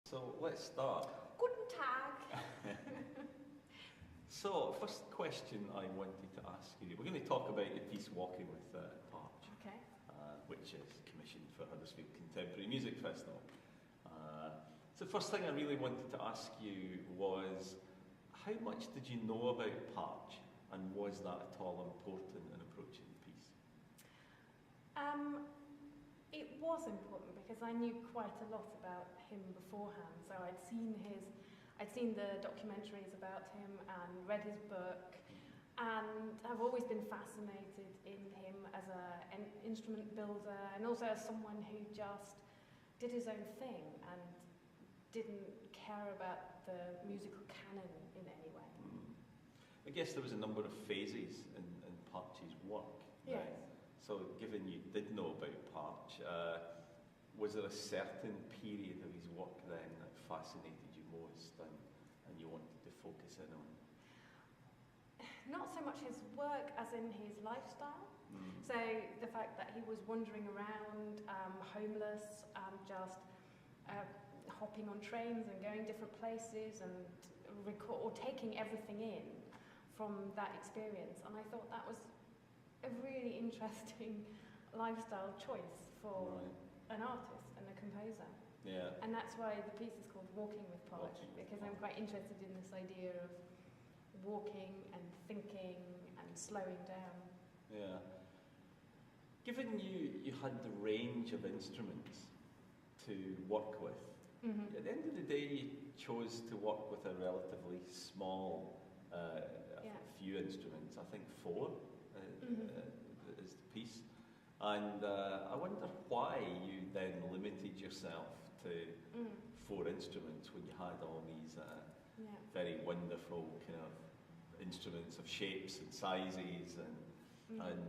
So let's start. Guten Tag. So, first question I wanted to ask you, we're going to talk about the piece Walking with Partch, Okay. which is commissioned for Huddersfield Contemporary Music Festival. So the first thing I really wanted to ask you was, how much did you know about Partch, and was that at all important in approaching the piece? It was important because I knew quite a lot about him beforehand. So I'd seen the documentaries about him and read his book, and I've always been fascinated in him as an instrument builder and also as someone who just did his own thing and didn't care about the musical canon in any way. I guess there was a number of phases in Partch's work. Yes. Right? So given you did know about Partch, was there a certain period of his work then that fascinated you most and you wanted to focus in on? Not so much his work as in his lifestyle. So the fact that he was wandering around, homeless, just hopping on trains and going different places and taking everything in from that experience. And I thought that was a really interesting lifestyle choice for an artist and a composer. Yeah. And that's why the piece is called Walking with Partch, because I'm quite interested in this idea of walking and thinking and slowing down. Yeah. Given you had the range of instruments to work with, at the end of the day you chose to work with a relatively small few instruments, I think 4 is the piece. And I wonder why you then limited yourself to 4 instruments when you had all these very wonderful kind of instruments of shapes and sizes and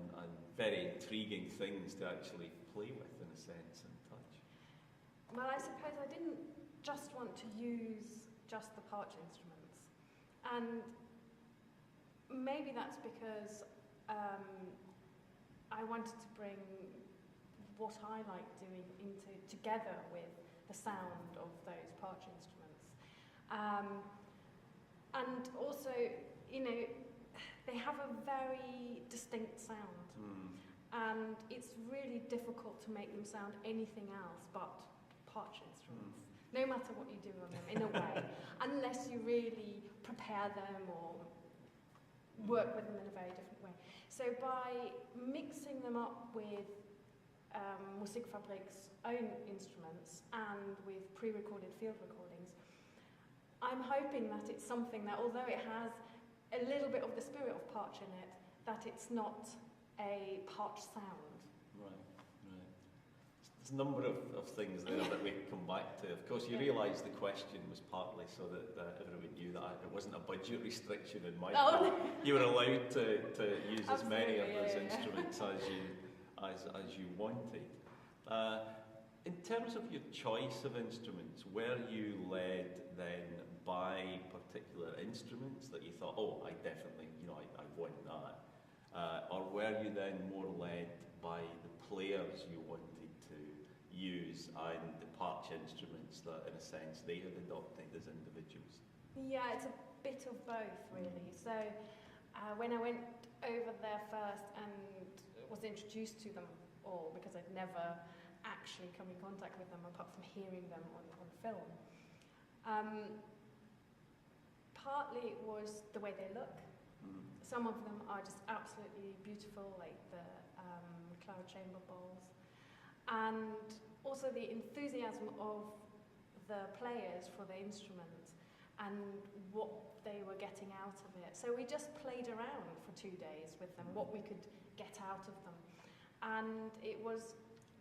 very intriguing things to actually play with, in a sense, and touch. Well, I suppose I didn't just want to use just the Partch instruments. And maybe that's because I wanted to bring what I like doing together with the sound of those Partch instruments. And also, they have a very distinct sound. And it's really difficult to make them sound anything else but Partch instruments, no matter what you do on them, in a way, unless you really prepare them or work with them in a very different way. So by mixing them up with Musikfabrik's own instruments and with pre-recorded field recordings, I'm hoping that it's something that, although it has a little bit of the spirit of Partch in it, that it's not a Partch sound. Right. There's a number of things there that we can come back to. Of course, you realise the question was partly so that everyone knew that it wasn't a budget restriction in my part. No. You were allowed to use as many of those yeah. instruments as you wanted. In terms of your choice of instruments, were you led then by particular instruments that you thought, oh, I definitely, I want that? Or were you then more led by the players you wanted to use and the Partch instruments that, in a sense, they had adopted as individuals? Yeah, it's a bit of both, really. So when I went over there first and was introduced to them all, because I'd never actually come in contact with them apart from hearing them on film, partly it was the way they look. Some of them are just absolutely beautiful, like the cloud chamber bowls, and also the enthusiasm of the players for the instrument and what they were getting out of it. So we just played around for 2 days with them, what we could get out of them, and it was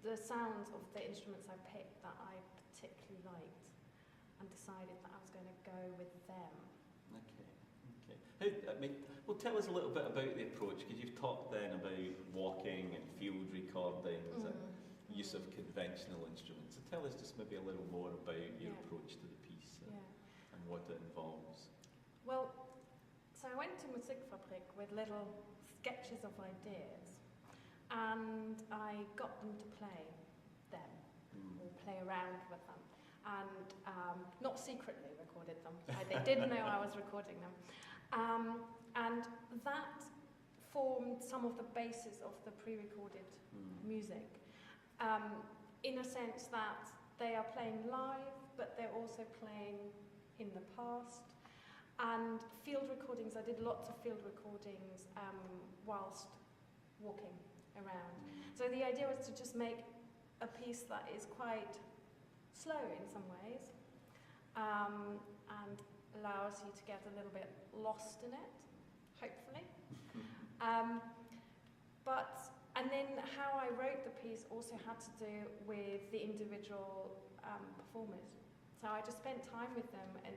the sounds of the instruments I picked that I particularly liked and decided that I was going to go with them. Well, tell us a little bit about the approach, because you've talked then about walking and field recordings and use of conventional instruments. So tell us just maybe a little more about your approach to the piece and what it involves. Well, so I went to Musikfabrik with little sketches of ideas, and I got them to play them, or play around with them. and not secretly recorded them. They didn't know I was recording them. And that formed some of the basis of the pre-recorded music, in a sense that they are playing live, but they're also playing in the past. And field recordings, I did lots of field recordings whilst walking around. So the idea was to just make a piece that is quite slow in some ways, and allows you to get a little bit lost in it, hopefully. And then how I wrote the piece also had to do with the individual performers. So I just spent time with them and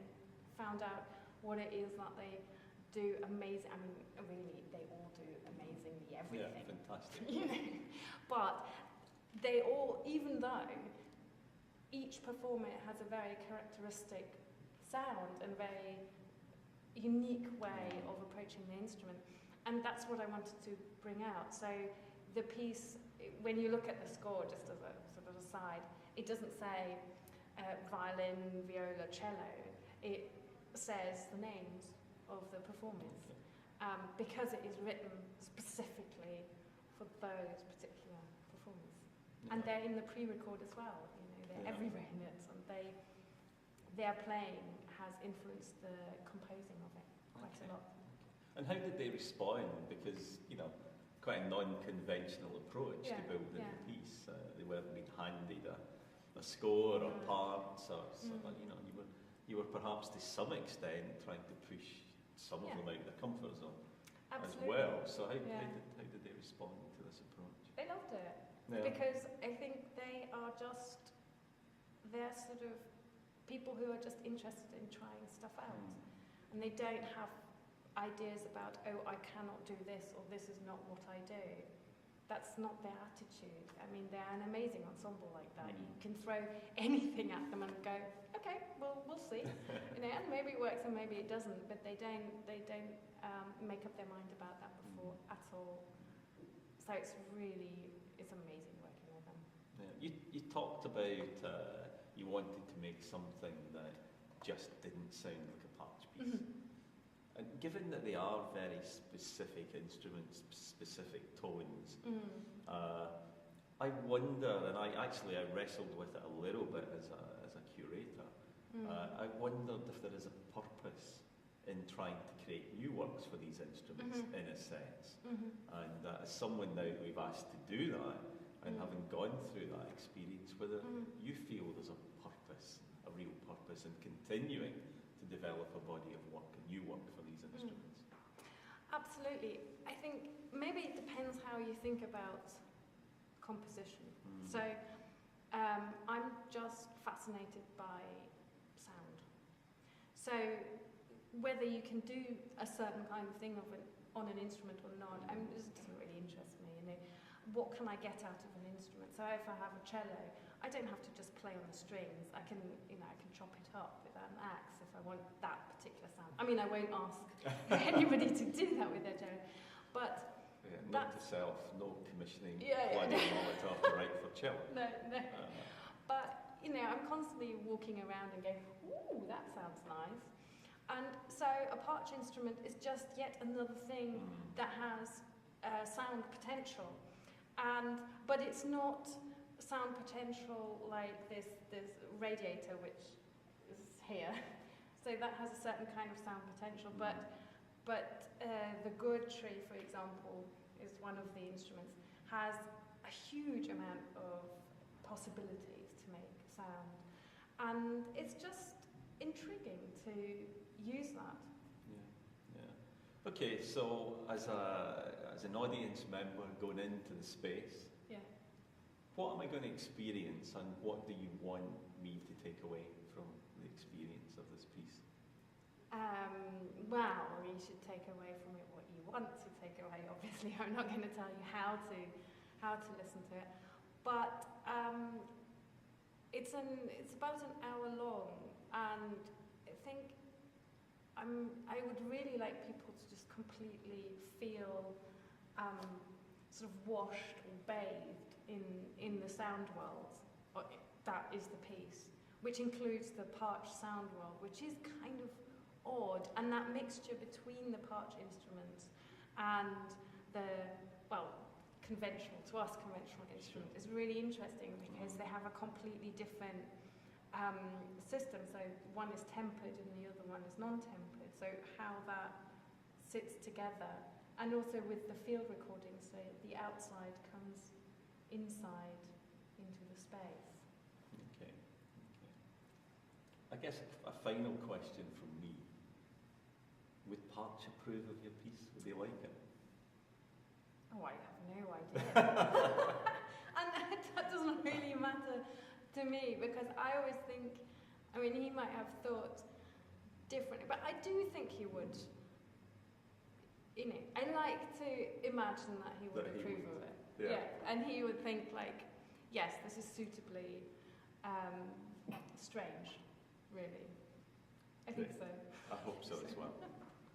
found out what it is that they do amazing. I mean, really, they all do amazingly everything. Yeah, fantastic. You know? But they all, even though each performer has a very characteristic sound and very unique way of approaching the instrument, and that's what I wanted to bring out. So the piece, when you look at the score, just as a sort of aside, it doesn't say violin, viola, cello. It says the names of the performers, because it is written specifically for those particular performers. Yeah. And they're in the pre-record as well. You know, they're everywhere in it, and their playing has influenced the composing of it quite a lot. And how did they respond? Because, you know, quite a non-conventional approach to building the piece. They weren't being handed a score or parts, or you know, you were perhaps to some extent trying to push some of them out of their comfort zone as well. So how did they respond to this approach? They loved it because I think they're sort of people who are just interested in trying stuff out, and they don't have ideas about, oh, I cannot do this, or this is not what I do. That's not their attitude. I mean, they're an amazing ensemble like that. You can throw anything at them and go, okay, well, we'll see. You know, and maybe it works and maybe it doesn't, but they don't make up their mind about that before at all. So it's amazing working with them. Yeah. You talked about you wanted to make something that just didn't sound like a Partch piece. And given that they are very specific instruments, specific tones, I wonder, and I wrestled with it a little bit as a curator, I wondered if there is a purpose in trying to create new works for these instruments, in a sense. And as someone now who we've asked to do that, and having gone through that experience, whether you feel there's a purpose, a real purpose in continuing to develop a body of work, a new work for these instruments. Absolutely. I think maybe it depends how you think about composition. So I'm just fascinated by sound. So whether you can do a certain kind of thing on an instrument or not, it just doesn't really interest me. You know, what can I get out of an instrument? So if I have a cello, I don't have to just play on the strings. I can chop it up with an axe if I want that particular sound. I mean, I won't ask anybody to do that with their cello, but note to self: no commissioning Claudia Molitor to write for cello. No. But you know, I'm constantly walking around and going, "Ooh, that sounds nice." And so a Partch instrument is just yet another thing that has sound potential, but it's not sound potential like this radiator, which is here. So that has a certain kind of sound potential, but the good tree, for example, is one of the instruments, has a huge amount of possibilities to make sound, and it's just intriguing to use that. Yeah. Okay, so as an audience member going into the space, what am I going to experience, and what do you want me to take away from the experience of this piece? Well, you should take away from it what you want to take away. Obviously, I'm not going to tell you how to listen to it, but it's about an hour long, and I think I would really like people to just completely feel sort of washed or bathed in the sound world. That is the piece, which includes the Partch sound world, which is kind of odd, and that mixture between the Partch instruments and the, well, conventional instrument is really interesting because they have a completely different system. So one is tempered and the other one is non-tempered. So how that sits together, and also with the field recording, so the outside comes inside into the space. Okay. I guess a final question from me. Would Partch approve of your piece? Would they like it? Oh, I have no idea. And that doesn't really matter to me, because I always think, I mean, he might have thought differently, but I do think he would. You know, I like to imagine that he would approve of it. Yeah. And he would think like, yes, this is suitably strange, really. I think so. I hope so as well.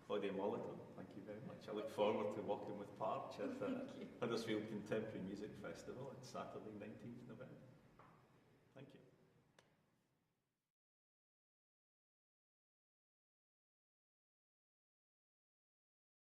Claudia Molitor, thank you very much. I look forward to Walking With Partch at the Huddersfield Contemporary Music Festival on Saturday, 19th November.